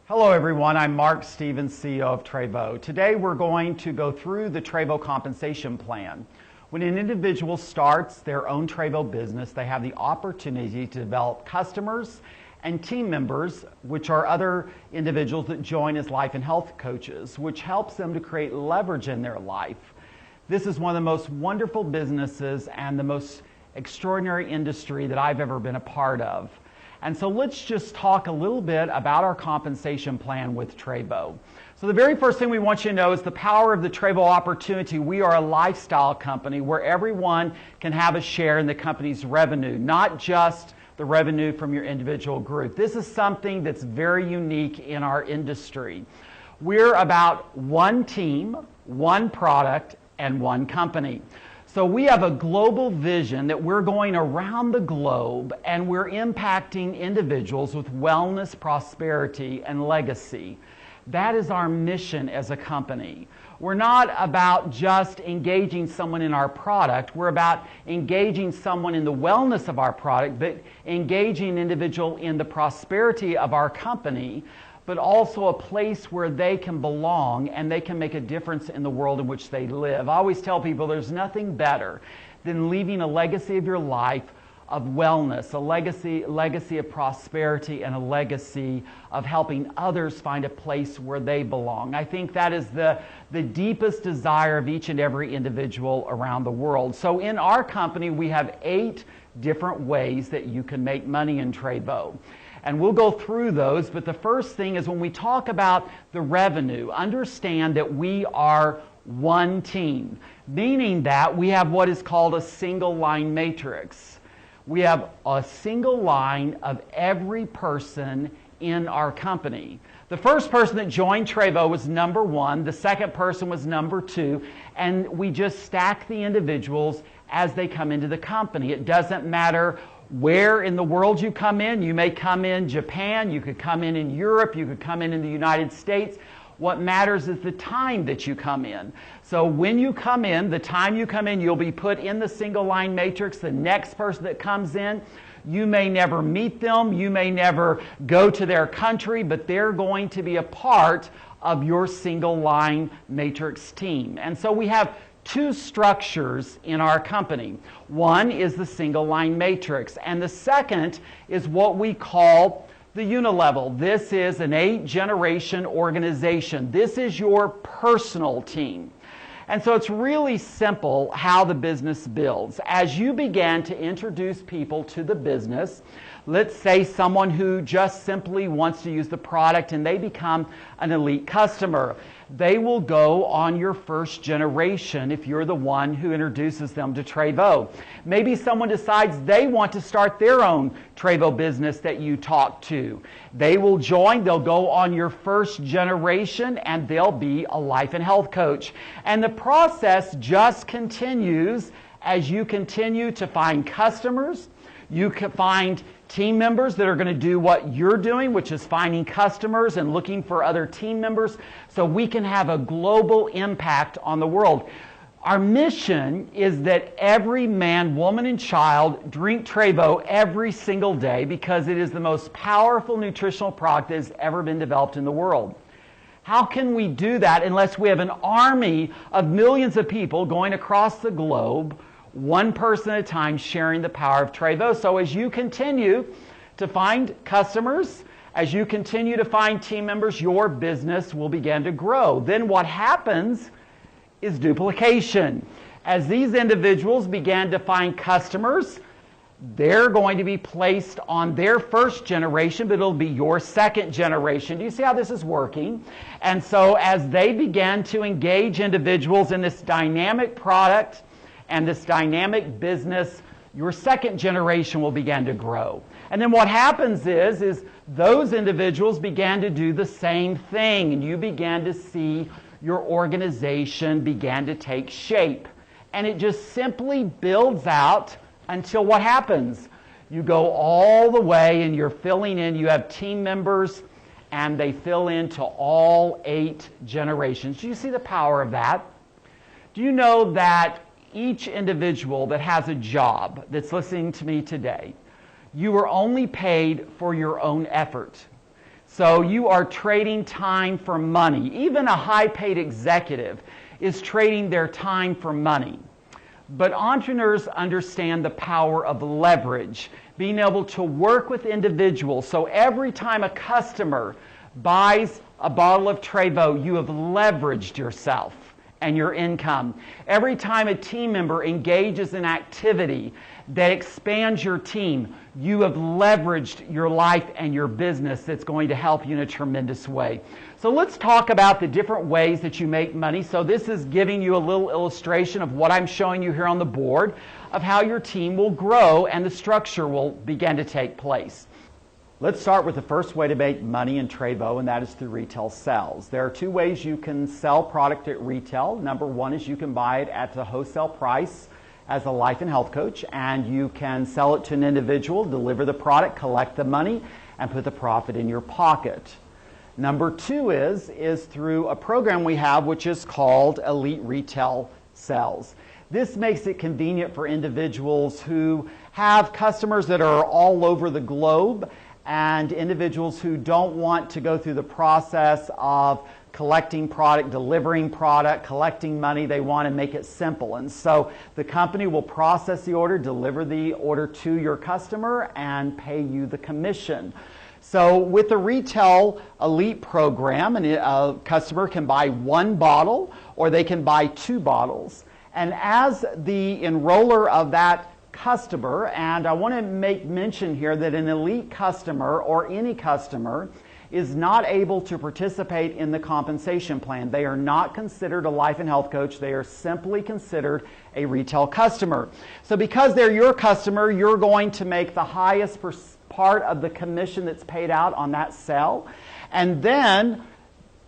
Hello everyone, I'm Mark Stevens, CEO of Trevo. Today we're going to go through the Trevo compensation plan. When an individual starts their own Trevo business, they have the opportunity to develop customers and team members, which are other individuals that join as life and health coaches, which helps them to create leverage in their life. This is one of the most wonderful businesses and the most extraordinary industry that I've ever been a part of. And so let's just talk a little bit about our compensation plan with Trevo. So the very first thing we want you to know is the power of the Trevo opportunity. We are a lifestyle company where everyone can have a share in the company's revenue, not just the revenue from your individual group. This is something that's very unique in our industry. We're about one team, one product, and one company. So we have a global vision that we're going around the globe and we're impacting individuals with wellness, prosperity, and legacy. That is our mission as a company. We're not about just engaging someone in our product. We're about engaging someone in the wellness of our product, but engaging an individual in the prosperity of our company, but also a place where they can belong and they can make a difference in the world in which they live. I always tell people there's nothing better than leaving a legacy of your life of wellness, a legacy of prosperity, and a legacy of helping others find a place where they belong. I think that is the deepest desire of each and every individual around the world. So in our company, we have 8 different ways that you can make money in Trevo. And we'll go through those, but the first thing is when we talk about the revenue, understand that we are one team, meaning that we have what is called a single line matrix. We have a single line of every person in our company. The first person that joined Trevo was number 1, the second person was number 2, and we just stack the individuals as they come into the company. It doesn't matter where in the world you come in. You may come in Japan, you could come in Europe, you could come in the United States. What matters is the time that you come in. So when you come in, the time you come in, you'll be put in the single line matrix. The next person that comes in, you may never meet them, you may never go to their country, but they're going to be a part of your single line matrix team. And so we have 2 structures in our company. One is the single line matrix, and the second is what we call the unilevel. This is an 8-generation organization. This is your personal team. And so it's really simple how the business builds. As you begin to introduce people to the business, let's say someone who just simply wants to use the product and they become an elite customer. They will go on your first generation if you're the one who introduces them to Trevo. Maybe someone decides they want to start their own Trevo business that you talk to. They will join, they'll go on your first generation, and they'll be a life and health coach. And the process just continues as you continue to find customers. You can find team members that are going to do what you're doing, which is finding customers and looking for other team members so we can have a global impact on the world. Our mission is that every man, woman, and child drink Trevo every single day because it is the most powerful nutritional product that has ever been developed in the world. How can we do that unless we have an army of millions of people going across the globe, one person at a time, sharing the power of Trevo? So as you continue to find customers, as you continue to find team members, your business will begin to grow. Then what happens is duplication. As these individuals begin to find customers, they're going to be placed on their first generation, but it'll be your second generation. Do you see how this is working? And so as they begin to engage individuals in this dynamic product and this dynamic business, your second generation will begin to grow. And then what happens is those individuals began to do the same thing, and you began to see your organization began to take shape. And it just simply builds out until what happens? You go all the way and you're filling in, you have team members, and they fill into all 8 generations. Do you see the power of that? Do you know that each individual that has a job that's listening to me today, you are only paid for your own effort. So you are trading time for money. Even a high-paid executive is trading their time for money. But entrepreneurs understand the power of leverage, being able to work with individuals. So every time a customer buys a bottle of Trevo, you have leveraged yourself and your income. Every time a team member engages in activity that expands your team, you have leveraged your life and your business that's going to help you in a tremendous way. So let's talk about the different ways that you make money. So this is giving you a little illustration of what I'm showing you here on the board of how your team will grow and the structure will begin to take place. Let's start with the first way to make money in Trevo, and that is through retail sales. There are two ways you can sell product at retail. Number one is you can buy it at the wholesale price as a life and health coach, and you can sell it to an individual, deliver the product, collect the money, and put the profit in your pocket. Number two is through a program we have which is called Elite Retail Sales. This makes it convenient for individuals who have customers that are all over the globe and individuals who don't want to go through the process of collecting product, delivering product, collecting money. They want to make it simple. And so the company will process the order, deliver the order to your customer, and pay you the commission. So with the Retail Elite program, a customer can buy one bottle or they can buy two bottles. And as the enroller of that customer, and I want to make mention here that an elite customer or any customer is not able to participate in the compensation plan. They are not considered a life and health coach. They are simply considered a retail customer. So because they're your customer, you're going to make the highest part of the commission that's paid out on that sale. And then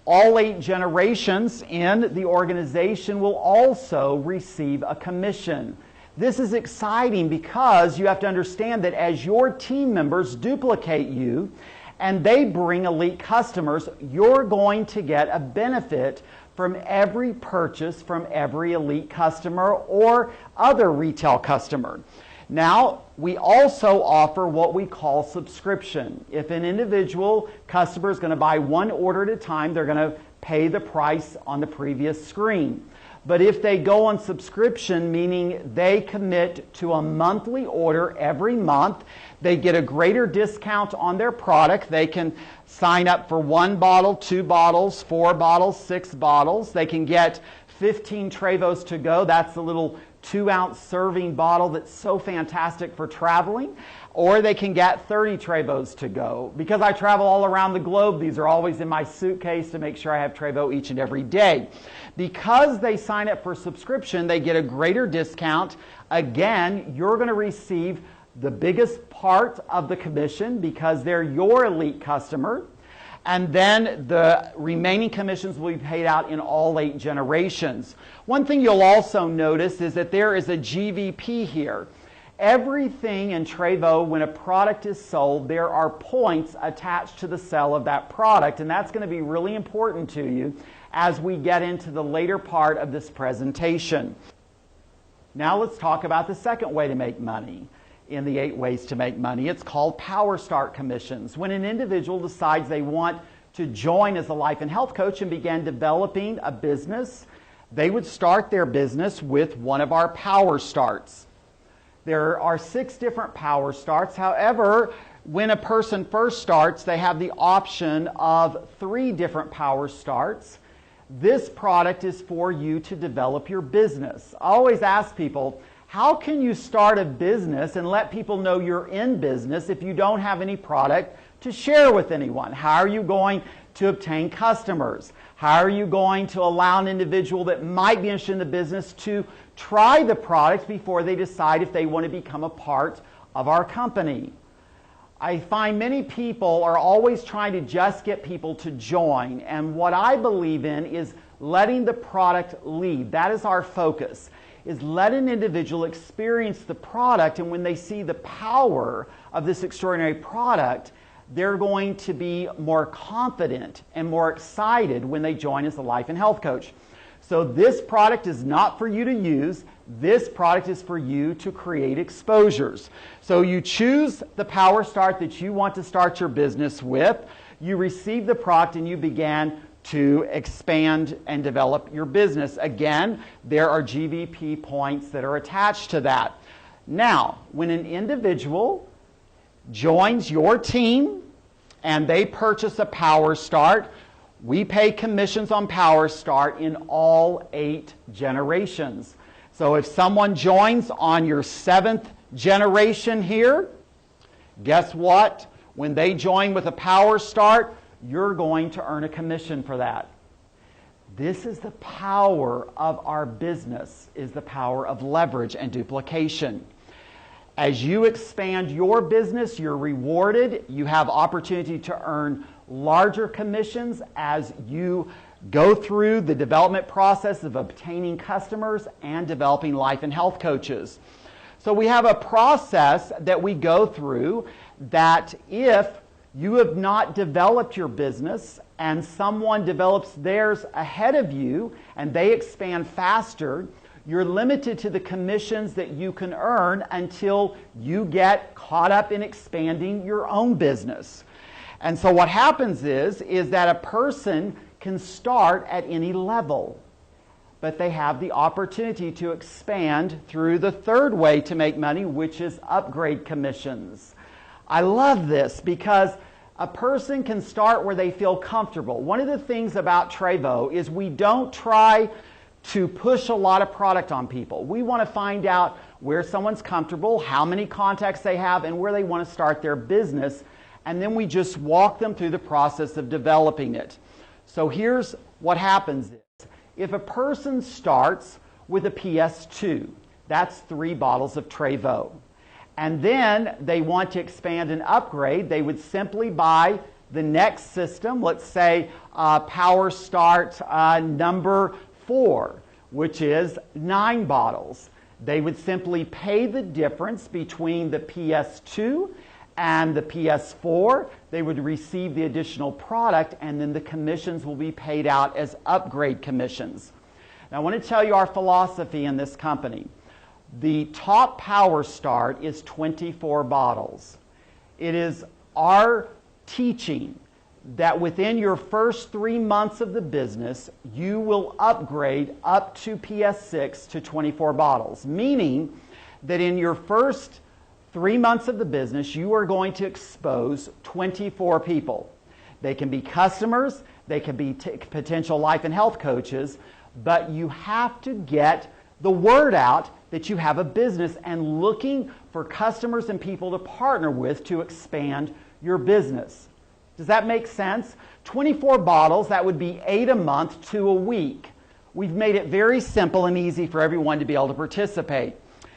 all 8 generations in the organization will also receive a commission. This is exciting because you have to understand that as your team members duplicate you and they bring elite customers, you're going to get a benefit from every purchase from every elite customer or other retail customer. Now, we also offer what we call subscription. If an individual customer is going to buy one order at a time, they're going to pay the price on the previous screen. But if they go on subscription, meaning they commit to a monthly order every month, they get a greater discount on their product. They can sign up for 1 bottle, 2 bottles, 4 bottles, 6 bottles. They can get 15 Trevos to go. That's the little 2-ounce serving bottle that's so fantastic for traveling. Or they can get 30 Trevos to go. Because I travel all around the globe, these are always in my suitcase to make sure I have Trevo each and every day. Because they sign up for subscription, they get a greater discount. Again, you're going to receive the biggest part of the commission because they're your elite customer. And then the remaining commissions will be paid out in all 8 generations. One thing you'll also notice is that there is a GVP here. Everything in Trevo, when a product is sold, there are points attached to the sale of that product, and that's going to be really important to you as we get into the later part of this presentation. Now let's talk about the second way to make money in the 8 ways to make money. It's called Power Start commissions. When an individual decides they want to join as a life and health coach and begin developing a business, they would start their business with one of our Power Starts. There are 6 different Power Starts. However, when a person first starts, they have the option of 3 different Power Starts. This product is for you to develop your business. I always ask people, how can you start a business and let people know you're in business if you don't have any product to share with anyone? How are you going to obtain customers? How are you going to allow an individual that might be interested in the business to try the product before they decide if they want to become a part of our company? I find many people are always trying to just get people to join, and what I believe in is letting the product lead. That is our focus, is let an individual experience the product, and when they see the power of this extraordinary product, they're going to be more confident and more excited when they join as a life and health coach. So this product is not for you to use. This product is for you to create exposures. So you choose the Power Start that you want to start your business with. you received the product and you began to expand and develop your business. Again, there are GVP points that are attached to that. Now, when an individual joins your team and they purchase a Power Start, we pay commissions on Power Start in all 8 generations. So if someone joins on your 7th generation here, guess what? When they join with a Power Start, you're going to earn a commission for that. This is the power of our business, is the power of leverage and duplication. As you expand your business, you're rewarded. You have opportunity to earn larger commissions as you go through the development process of obtaining customers and developing life and health coaches. So we have a process that we go through that if you have not developed your business and someone develops theirs ahead of you and they expand faster, you're limited to the commissions that you can earn until you get caught up in expanding your own business. And so what happens is that a person can start at any level, but they have the opportunity to expand through the third way to make money, which is upgrade commissions. I love this because a person can start where they feel comfortable. One of the things about Trevo is we don't try to push a lot of product on people. We want to find out where someone's comfortable, how many contacts they have, and where they want to start their business. And then we just walk them through the process of developing it. So here's what happens. If a person starts with a PS2, that's 3 bottles of Trevo. And then they want to expand and upgrade, they would simply buy the next system, let's say Power Start number 4, which is 9 bottles. They would simply pay the difference between the PS2 and the PS4. They would receive the additional product, and then the commissions will be paid out as upgrade commissions. Now, I want to tell you our philosophy in this company. The top Power Start is 24 bottles. It is our teaching that within your first 3 months of the business, you will upgrade up to PS6 to 24 bottles, meaning that in your first 3 months of the business, you are going to expose 24 people. They can be customers, they can be potential life and health coaches, but you have to get the word out that you have a business and looking for customers and people to partner with to expand your business. Does that make sense? 24 bottles, that would be 8 a month to a week. We've made it very simple and easy for everyone to be able to participate.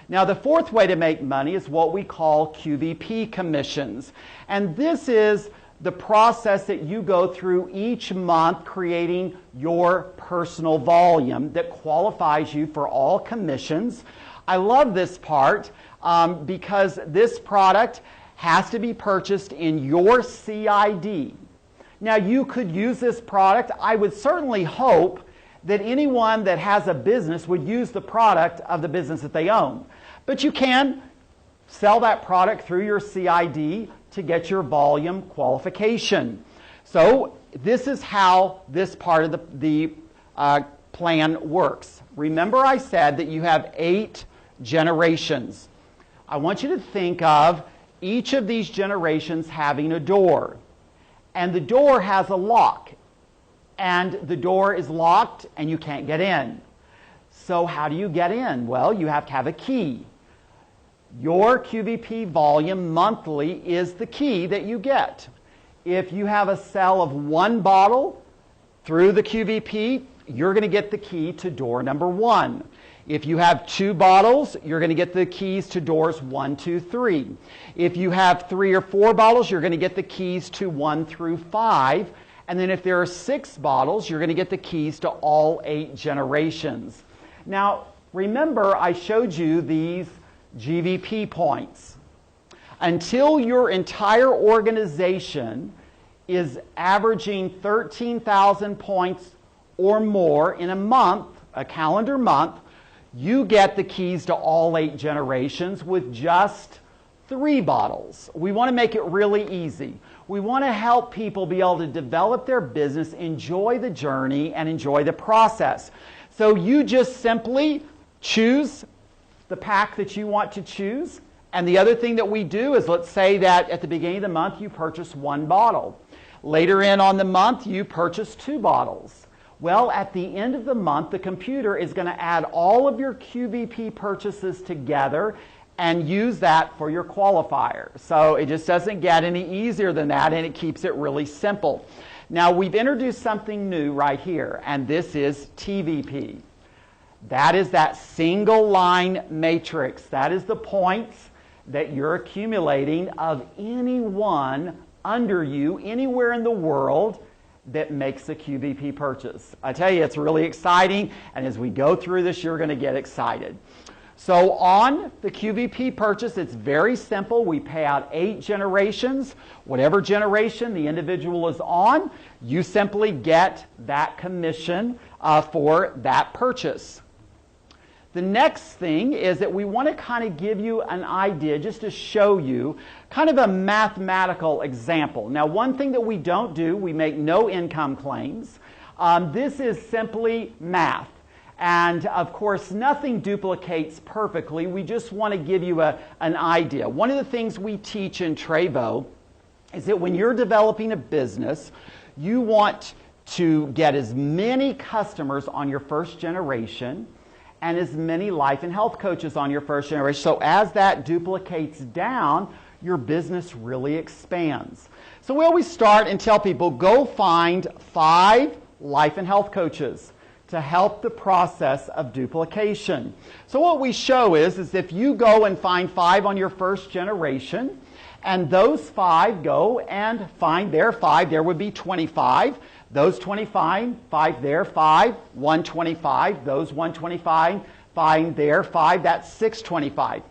Now, the fourth way to make money is what we call QVP commissions. And this is the process that you go through each month creating your personal volume that qualifies you for all commissions. I love this part because this product has to be purchased in your CID. Now, you could use this product. I would certainly hope that anyone that has a business would use the product of the business that they own. But you can sell that product through your CID to get your volume qualification. So this is how this part of the plan works. Remember I said that you have 8 generations. I want you to think of each of these generations having a door. And the door has a lock. And the door is locked and you can't get in. So how do you get in? Well, you have to have a key. Your QVP volume monthly is the key that you get. If you have a sale of 1 bottle through the QVP, you're going to get the key to door number 1. If you have 2 bottles, you're going to get the keys to doors 1, 2, 3. If you have 3 or 4 bottles, you're going to get the keys to 1 through 5. And then if there are 6 bottles, you're going to get the keys to all 8 generations. Now, remember I showed you these GVP points. Until your entire organization is averaging 13,000 points or more in a month, a calendar month, you get the keys to all 8 generations with just 3 bottles. We want to make it really easy. We want to help people be able to develop their business, enjoy the journey, and enjoy the process. So you just simply choose the pack that you want to choose. And the other thing that we do is, let's say that at the beginning of the month you purchase 1 bottle. Later on the month you purchase 2 bottles. Well, at the end of the month, the computer is going to add all of your QVP purchases together and use that for your qualifier. So it just doesn't get any easier than that, and it keeps it really simple. Now, we've introduced something new right here, and this is TVP. That is that single line matrix. That is the points that you're accumulating of anyone under you, anywhere in the world, that makes a QVP purchase. I tell you, it's really exciting, and as we go through this, you're going to get excited. So on the QVP purchase, it's very simple. We pay out 8 generations. Whatever generation the individual is on, you simply get that commission for that purchase. The next thing is that we want to kind of give you an idea, just to show you kind of a mathematical example. Now, one thing that we don't do, we make no income claims. This is simply math. And of course, nothing duplicates perfectly. We just want to give you an idea. One of the things we teach in Trevo is that when you're developing a business, you want to get as many customers on your first generation and as many life and health coaches on your first generation. So as that duplicates down, your business really expands. So we always start and tell people, go find 5 life and health coaches to help the process of duplication. So what we show is if you go and find 5 on your first generation, and those 5 go and find their 5, there would be 25. Those 25 find their 5, 125. Those 125 find their 5, that's 625.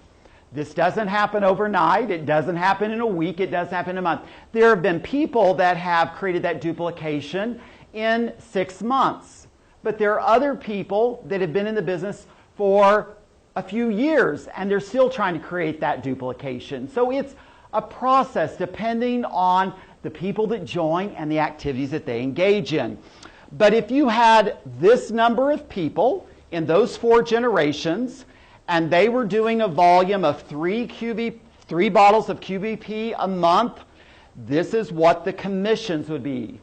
This doesn't happen overnight. It doesn't happen in a week. It doesn't happen in a month. There have been people that have created that duplication in 6 months. But there are other people that have been in the business for a few years, and they're still trying to create that duplication. So it's a process depending on the people that join and the activities that they engage in. But if you had this number of people in those 4 generations, and they were doing a volume of 3 bottles of QVP a month, this is what the commissions would be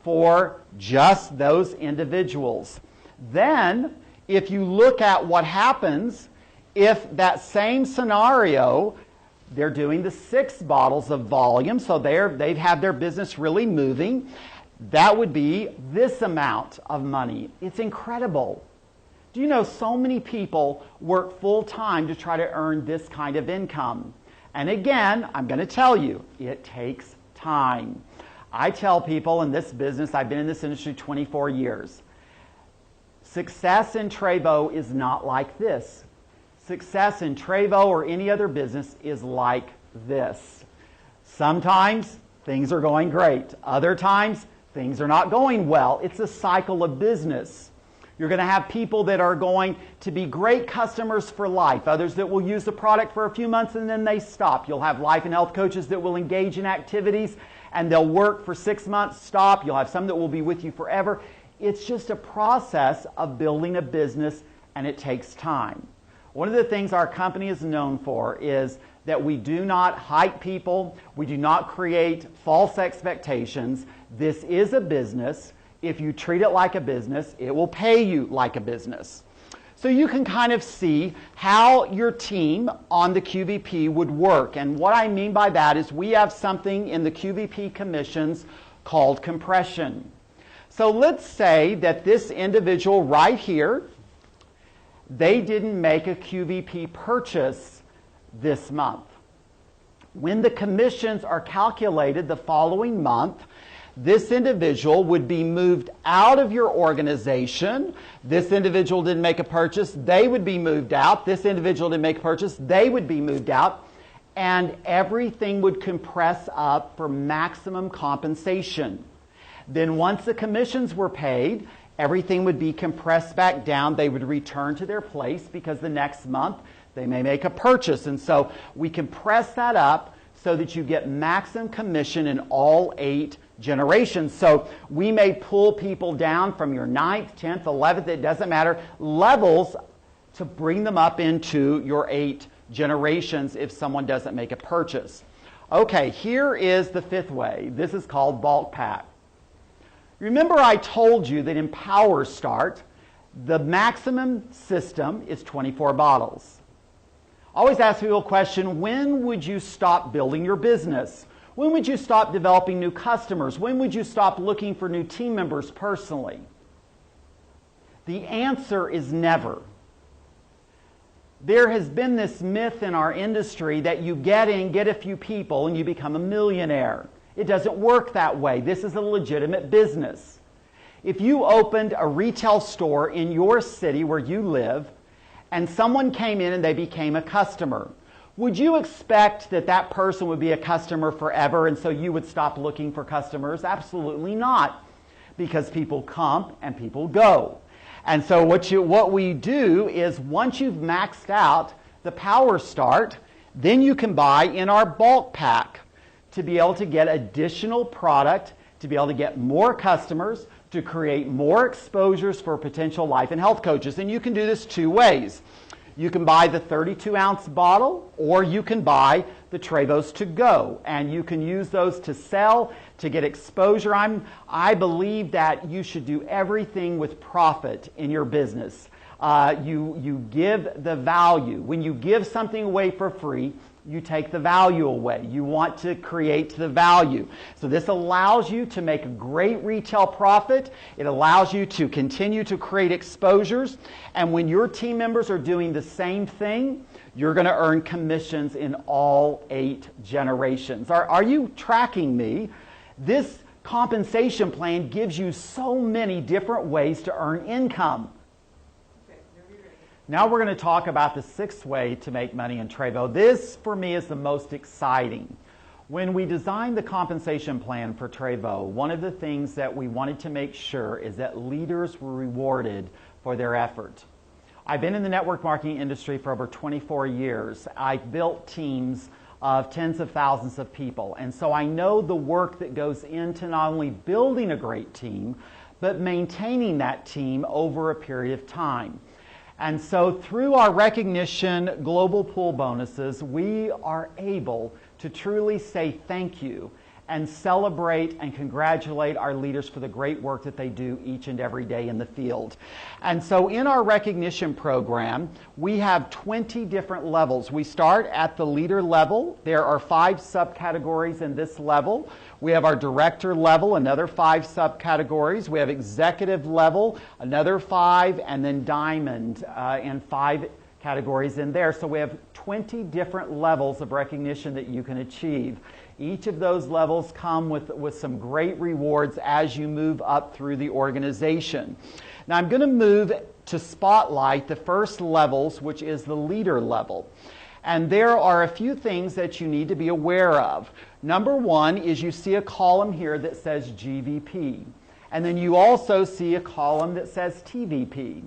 for just those individuals. Then, if you look at what happens if that same scenario, they're doing the 6 bottles of volume, so they've had their business really moving, that would be this amount of money. It's incredible. Do you know so many people work full-time to try to earn this kind of income? And again, I'm going to tell you, it takes time. I tell people in this business, I've been in this industry 24 years, success in Trevo is not like this. Success in Trevo or any other business is like this. Sometimes things are going great. Other times things are not going well. It's a cycle of business. You're going to have people that are going to be great customers for life. Others that will use the product for a few months and then they stop. You'll have life and health coaches that will engage in activities and they'll work for 6 months, stop. You'll have some that will be with you forever. It's just a process of building a business, and it takes time. One of the things our company is known for is that we do not hype people. We do not create false expectations. This is a business. If you treat it like a business, it will pay you like a business. So you can kind of see how your team on the QVP would work. And what I mean by that is we have something in the QVP commissions called compression. So let's say that this individual right here, they didn't make a QVP purchase this month. When the commissions are calculated the following month, this individual would be moved out of your organization. This individual didn't make a purchase, they would be moved out. This individual didn't make a purchase, they would be moved out. And everything would compress up for maximum compensation. Then once the commissions were paid, everything would be compressed back down. They would return to their place because the next month They may make a purchase, and so we can press that up so that you get maximum commission in all 8 generations. So we may pull people down from your 9th, 10th, 11th, it doesn't matter, levels to bring them up into your 8 generations if someone doesn't make a purchase. Okay, here is the 5th way. This is called bulk pack. Remember I told you that in Power Start, the maximum system is 24 bottles. I always ask people a question, when would you stop building your business? When would you stop developing new customers? When would you stop looking for new team members personally? The answer is never. There has been this myth in our industry that you get in, get a few people, and you become a millionaire. It doesn't work that way. This is a legitimate business. If you opened a retail store in your city where you live, and someone came in and they became a customer, would you expect that that person would be a customer forever and so you would stop looking for customers? Absolutely not, because people come and people go. And so what we do is once you've maxed out the Power Start, then you can buy in our bulk pack to be able to get additional product, to be able to get more customers, to create more exposures for potential life and health coaches. And you can do this 2 ways. You can buy the 32-ounce bottle, or you can buy the Trevos to go, and you can use those to sell, to get exposure. I believe that you should do everything with profit in your business. You give the value. When you give something away for free, you take the value away. You want to create the value. So this allows you to make a great retail profit. It allows you to continue to create exposures. And when your team members are doing the same thing, you're going to earn commissions in all 8 generations. Are you tracking me? This compensation plan gives you so many different ways to earn income. Now we're going to talk about the 6th way to make money in Trevo. This, for me, is the most exciting. When we designed the compensation plan for Trevo, one of the things that we wanted to make sure is that leaders were rewarded for their effort. I've been in the network marketing industry for over 24 years. I've built teams of tens of thousands of people, and so I know the work that goes into not only building a great team, but maintaining that team over a period of time. And so through our recognition global pool bonuses, we are able to truly say thank you and celebrate and congratulate our leaders for the great work that they do each and every day in the field. And so in our recognition program, we have 20 different levels. We start at the leader level. There are 5 subcategories in this level. We have our director level, another 5 subcategories. We have executive level, another 5, and then diamond and 5 categories in there. So we have 20 different levels of recognition that you can achieve. Each of those levels come with some great rewards as you move up through the organization. Now I'm going to move to spotlight the first levels, which is the leader level. And there are a few things that you need to be aware of. Number 1 is you see a column here that says GVP. And then you also see a column that says TVP.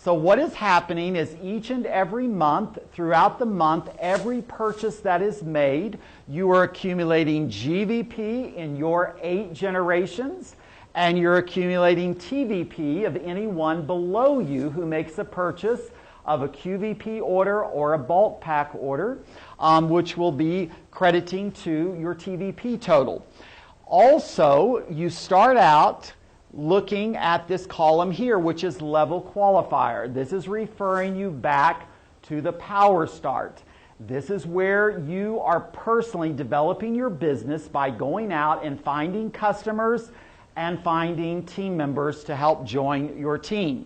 So what is happening is each and every month, throughout the month, every purchase that is made, you are accumulating GVP in your 8 generations, and you're accumulating TVP of anyone below you who makes a purchase of a QVP order or a bulk pack order, which will be crediting to your TVP total. Also, you start out looking at this column here, which is level qualifier. This is referring you back to the Power Start. This is where you are personally developing your business by going out and finding customers and finding team members to help join your team.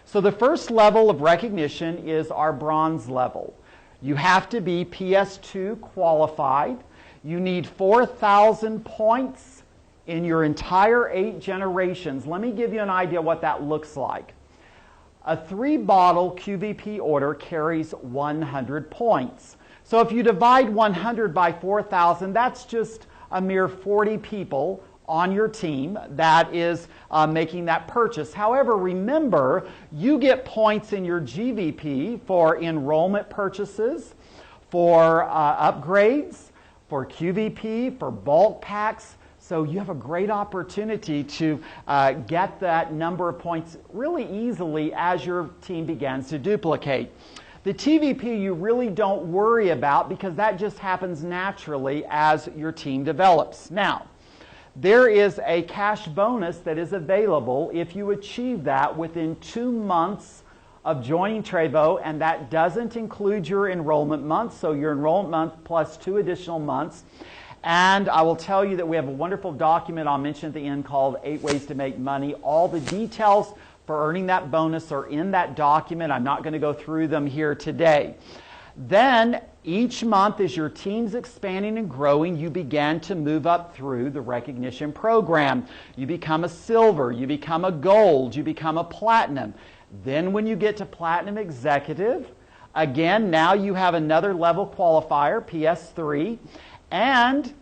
So the first level of recognition is our bronze level. You have to be PS2 qualified. You need 4,000 points in your entire 8 generations. Let me give you an idea what that looks like. A 3-bottle QVP order carries 100 points. So if you divide 100 by 4,000, that's just a mere 40 people on your team that is making that purchase. However, remember, you get points in your GVP for enrollment purchases, for upgrades, for QVP, for bulk packs. So you have a great opportunity to get that number of points really easily as your team begins to duplicate. The TVP you really don't worry about because that just happens naturally as your team develops. Now, there is a cash bonus that is available if you achieve that within 2 months of joining Trevo, and that doesn't include your enrollment month, so your enrollment month plus 2 additional months. And I will tell you that we have a wonderful document I'll mention at the end called 8 Ways to Make Money. All the details for earning that bonus are in that document. I'm not going to go through them here today. Then each month as your team's expanding and growing, you begin to move up through the recognition program. You become a silver, you become a gold, you become a platinum. Then when you get to platinum executive, again, now you have another level qualifier, PS3. And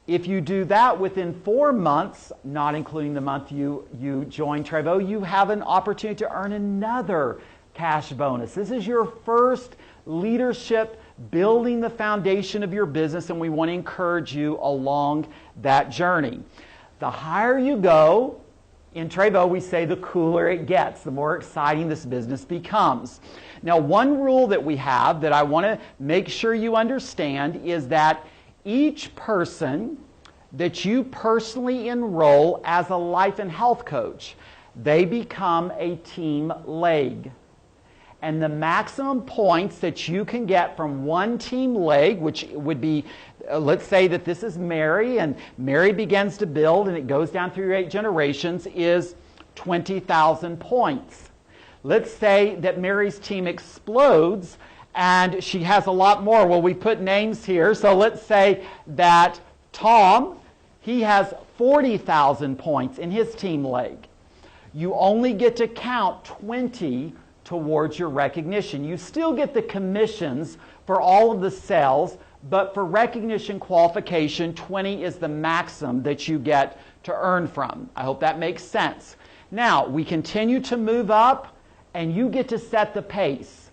if you do that within 4 months, not including the month you join Trevo, you have an opportunity to earn another cash bonus. This is your first leadership building the foundation of your business, and we want to encourage you along that journey. The higher you go, in Trevo we say the cooler it gets, the more exciting this business becomes. Now, one rule that we have that I want to make sure you understand is that each person that you personally enroll as a life and health coach, they become a team leg. And the maximum points that you can get from one team leg, which would be, let's say that this is Mary, and Mary begins to build and it goes down through 8 generations, is 20,000 points. Let's say that Mary's team explodes and she has a lot more. Well, we put names here. So let's say that Tom, he has 40,000 points in his team leg. You only get to count 20 towards your recognition. You still get the commissions for all of the sales, but for recognition qualification, 20 is the maximum that you get to earn from. I hope that makes sense. Now, we continue to move up, and you get to set the pace.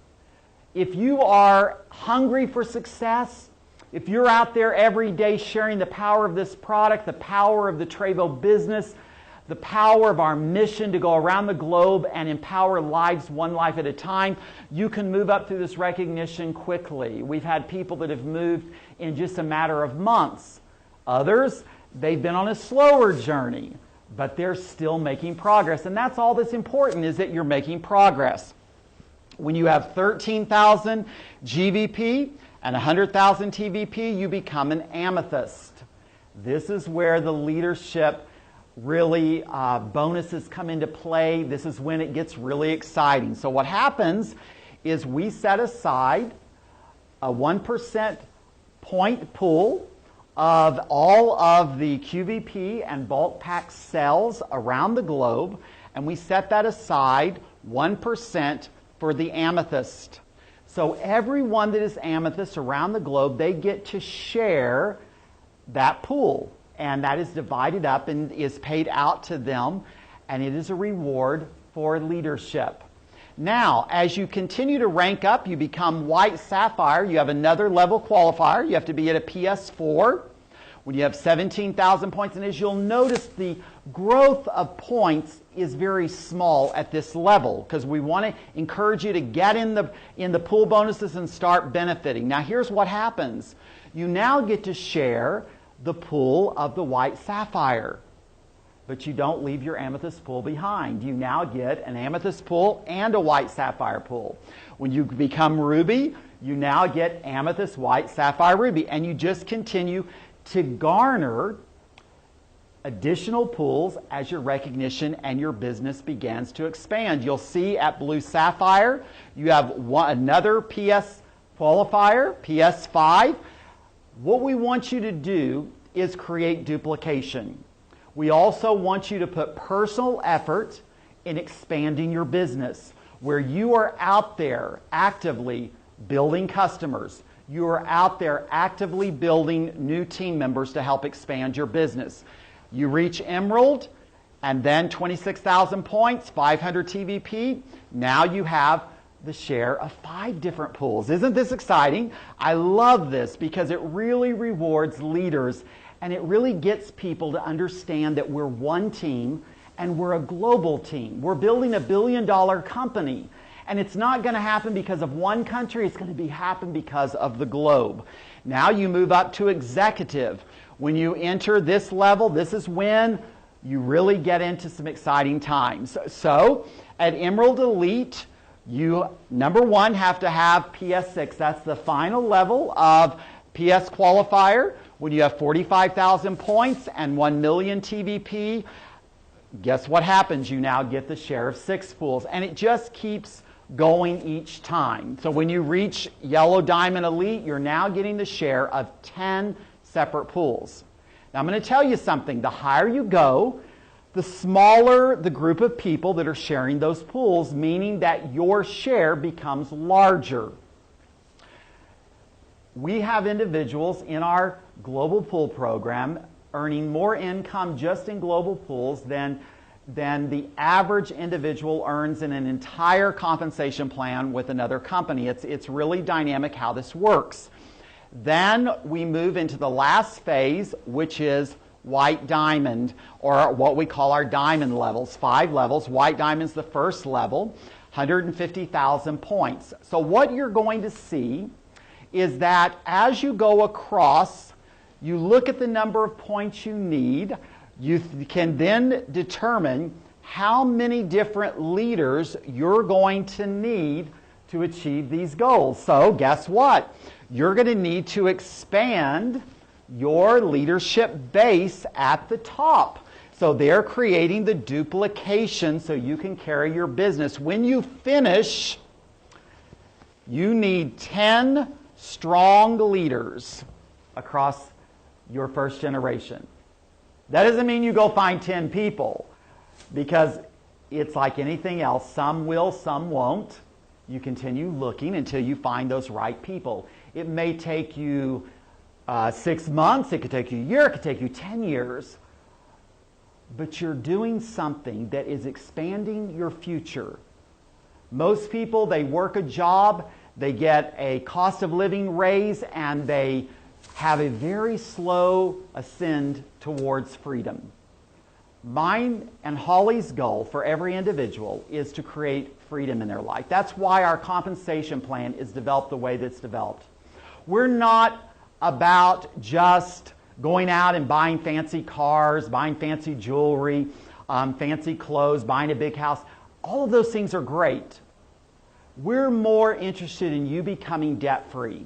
If you are hungry for success, if you're out there every day sharing the power of this product, the power of the Trevo business, the power of our mission to go around the globe and empower lives one life at a time, you can move up through this recognition quickly. We've had people that have moved in just a matter of months. Others, they've been on a slower journey, but they're still making progress. And that's all that's important, is that you're making progress. When you have 13,000 GVP and 100,000 TVP, you become an amethyst. This is where the leadership really bonuses come into play. This is when it gets really exciting. So what happens is we set aside a 1% point pool of all of the QVP and bulk pack sales around the globe, and we set that aside 1% for the amethyst. So everyone that is amethyst around the globe, they get to share that pool, and that is divided up and is paid out to them, and it is a reward for leadership. Now, as you continue to rank up, you become white sapphire. You have another level qualifier. You have to be at a PS4 when you have 17,000 points. And as you'll notice, the growth of points is very small at this level because we want to encourage you to get in the pool bonuses and start benefiting. Now, here's what happens. You now get to share the pool of the white sapphire, but you don't leave your amethyst pool behind. You now get an amethyst pool and a white sapphire pool. When you become ruby, you now get amethyst, white, sapphire, ruby, and you just continue to garner additional pools as your recognition and your business begins to expand. You'll see at blue sapphire, you have another PS qualifier, PS5. What we want you to do is create duplication. We also want you to put personal effort in expanding your business, where you are out there actively building customers. You are out there actively building new team members to help expand your business. You reach Emerald, and then 26,000 points, 500 TVP. Now you have the share of 5 different pools. Isn't this exciting? I love this because it really rewards leaders, and it really gets people to understand that we're one team and we're a global team. We're building a billion-dollar company, and it's not going to happen because of one country. It's going to happen because of the globe. Now you move up to executive. When you enter this level, this is when you really get into some exciting times. So at Emerald Elite, you, number one, have to have PS6. That's the final level of PS qualifier. When you have 45,000 points and 1 million TVP, guess what happens? You now get the share of 6 pools. And it just keeps going each time. So when you reach Yellow Diamond Elite, you're now getting the share of 10 separate pools. Now I'm going to tell you something. The higher you go, the smaller the group of people that are sharing those pools, meaning that your share becomes larger. We have individuals in our global pool program earning more income just in global pools than the average individual earns in an entire compensation plan with another company. It's really dynamic how this works. Then we move into the last phase, which is White Diamond, or what we call our diamond levels, 5 levels. White Diamond's the first level, 150,000 points. So what you're going to see is that as you go across, you look at the number of points you need. You can then determine how many different leaders you're going to need to achieve these goals. So guess what? You're going to need to expand your leadership base at the top. So they're creating the duplication so you can carry your business. When you finish, you need 10 strong leaders across your first generation. That doesn't mean you go find 10 people, because it's like anything else. Some will, some won't. You continue looking until you find those right people. It may take you 6 months, it could take you a year, it could take you 10 years. But you're doing something that is expanding your future. Most people, they work a job, they get a cost of living raise, and they have a very slow ascend towards freedom. Mine and Holly's goal for every individual is to create freedom in their life. That's why our compensation plan is developed the way that it's developed. We're not about just going out and buying fancy cars, buying fancy jewelry, fancy clothes, buying a big house. All of those things are great. We're more interested in you becoming debt-free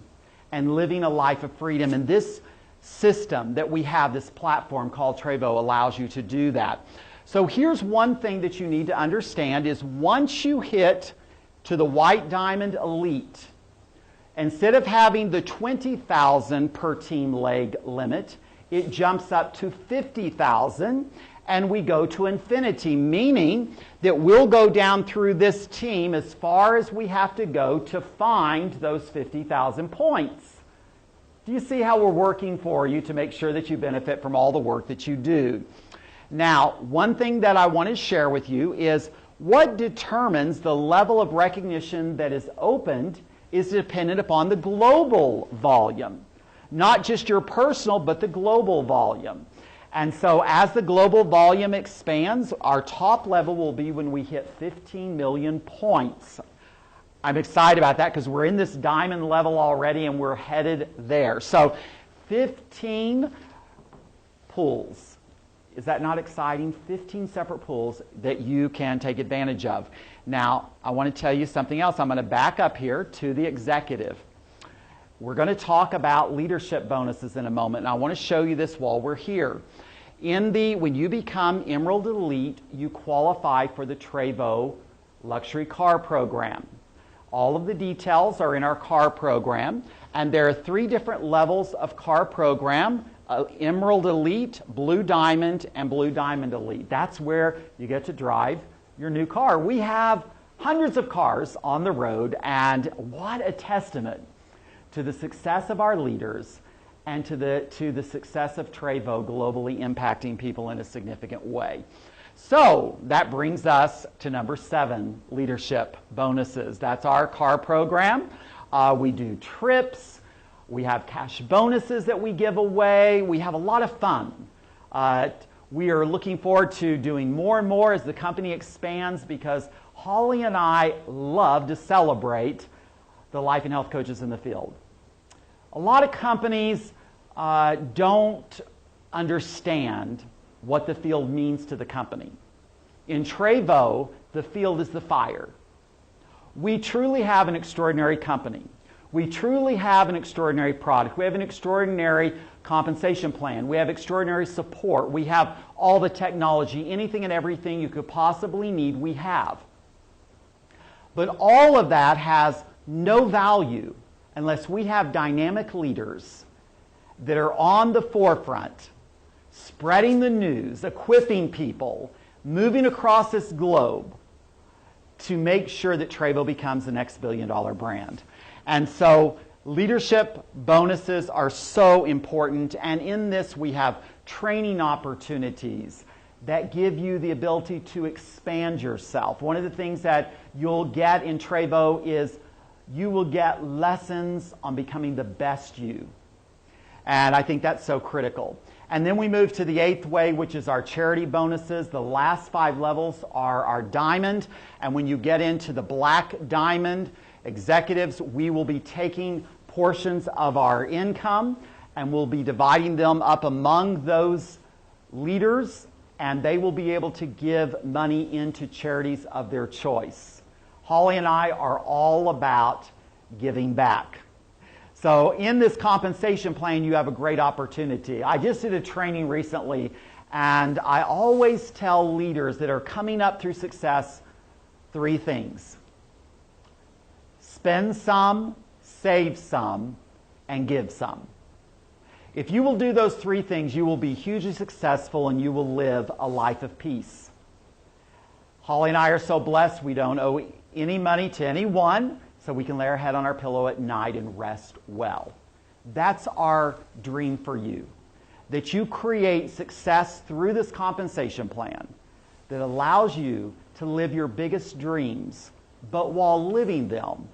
and living a life of freedom. And this system that we have, this platform called Trevo, allows you to do that. So here's one thing that you need to understand is once you hit to the White Diamond Elite, instead of having the 20,000 per team leg limit, it jumps up to 50,000, and we go to infinity, meaning that we'll go down through this team as far as we have to go to find those 50,000 points. Do you see how we're working for you to make sure that you benefit from all the work that you do? Now, one thing that I want to share with you is what determines the level of recognition that is opened is dependent upon the global volume. Not just your personal, but the global volume. And so as the global volume expands, our top level will be when we hit 15 million points. I'm excited about that because we're in this diamond level already and we're headed there. So 15 pools. Is that not exciting? 15 separate pools that you can take advantage of. Now, I want to tell you something else. I'm going to back up here to the executive. We're going to talk about leadership bonuses in a moment, and I want to show you this while we're here. When you become Emerald Elite, you qualify for the Trevo luxury car program. All of the details are in our car program, and there are 3 different levels of car program: Emerald Elite, Blue Diamond, and Blue Diamond Elite. That's where you get to drive your new car. We have hundreds of cars on the road, and what a testament to the success of our leaders and to the success of Trevo globally impacting people in a significant way. So that brings us to number 7, leadership bonuses. That's our CAR program. We do trips. We have cash bonuses that we give away. We have a lot of fun. We are looking forward to doing more and more as the company expands, because Holly and I love to celebrate the life and health coaches in the field. A lot of companies don't understand what the field means to the company. In Trevo, the field is the fire. We truly have an extraordinary company. We truly have an extraordinary product. We have an extraordinary compensation plan. We have extraordinary support. We have all the technology, anything and everything you could possibly need, we have. But all of that has no value unless we have dynamic leaders that are on the forefront, spreading the news, equipping people, moving across this globe to make sure that Trevo becomes the next billion-dollar brand. And so leadership bonuses are so important, and in this we have training opportunities that give you the ability to expand yourself. One of the things that you'll get in Trevo is you will get lessons on becoming the best you. And I think that's so critical. And then we move to the 8th way, which is our charity bonuses. The last 5 levels are our diamond. And when you get into the black diamond, executives, we will be taking portions of our income and we'll be dividing them up among those leaders, and they will be able to give money into charities of their choice. Holly and I are all about giving back. So in this compensation plan, you have a great opportunity. I just did a training recently, and I always tell leaders that are coming up through success 3 things. Spend some, save some, and give some. If you will do those 3 things, you will be hugely successful and you will live a life of peace. Holly and I are so blessed we don't owe any money to anyone, so we can lay our head on our pillow at night and rest well. That's our dream for you, that you create success through this compensation plan that allows you to live your biggest dreams, but while living them,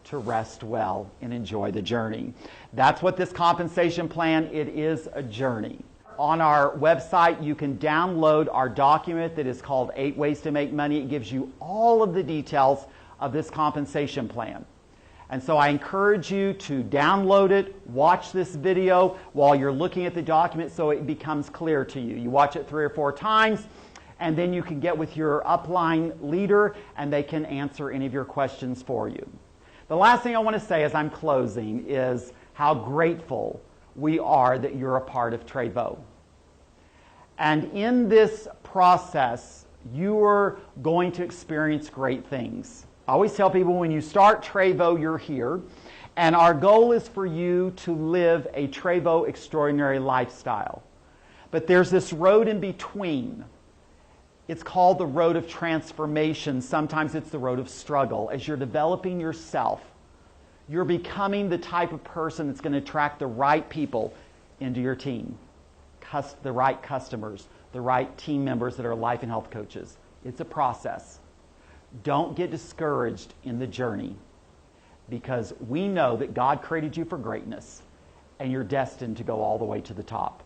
to rest well and enjoy the journey. That's what this compensation plan, it is a journey. On our website, you can download our document that is called 8 Ways to Make Money. It gives you all of the details of this compensation plan. And so I encourage you to download it, watch this video while you're looking at the document so it becomes clear to you. You watch it 3 or 4 times, and then you can get with your upline leader and they can answer any of your questions for you. The last thing I want to say as I'm closing is how grateful we are that you're a part of Trevo. And in this process, you're going to experience great things. I always tell people when you start Trevo, you're here. And our goal is for you to live a Trevo extraordinary lifestyle. But there's this road in between. It's called the road of transformation. Sometimes it's the road of struggle. As you're developing yourself, you're becoming the type of person that's going to attract the right people into your team, the right customers, the right team members that are life and health coaches. It's a process. Don't get discouraged in the journey, because we know that God created you for greatness and you're destined to go all the way to the top.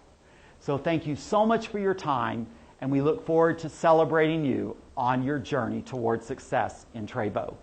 So thank you so much for your time, and we look forward to celebrating you on your journey towards success in Trevo.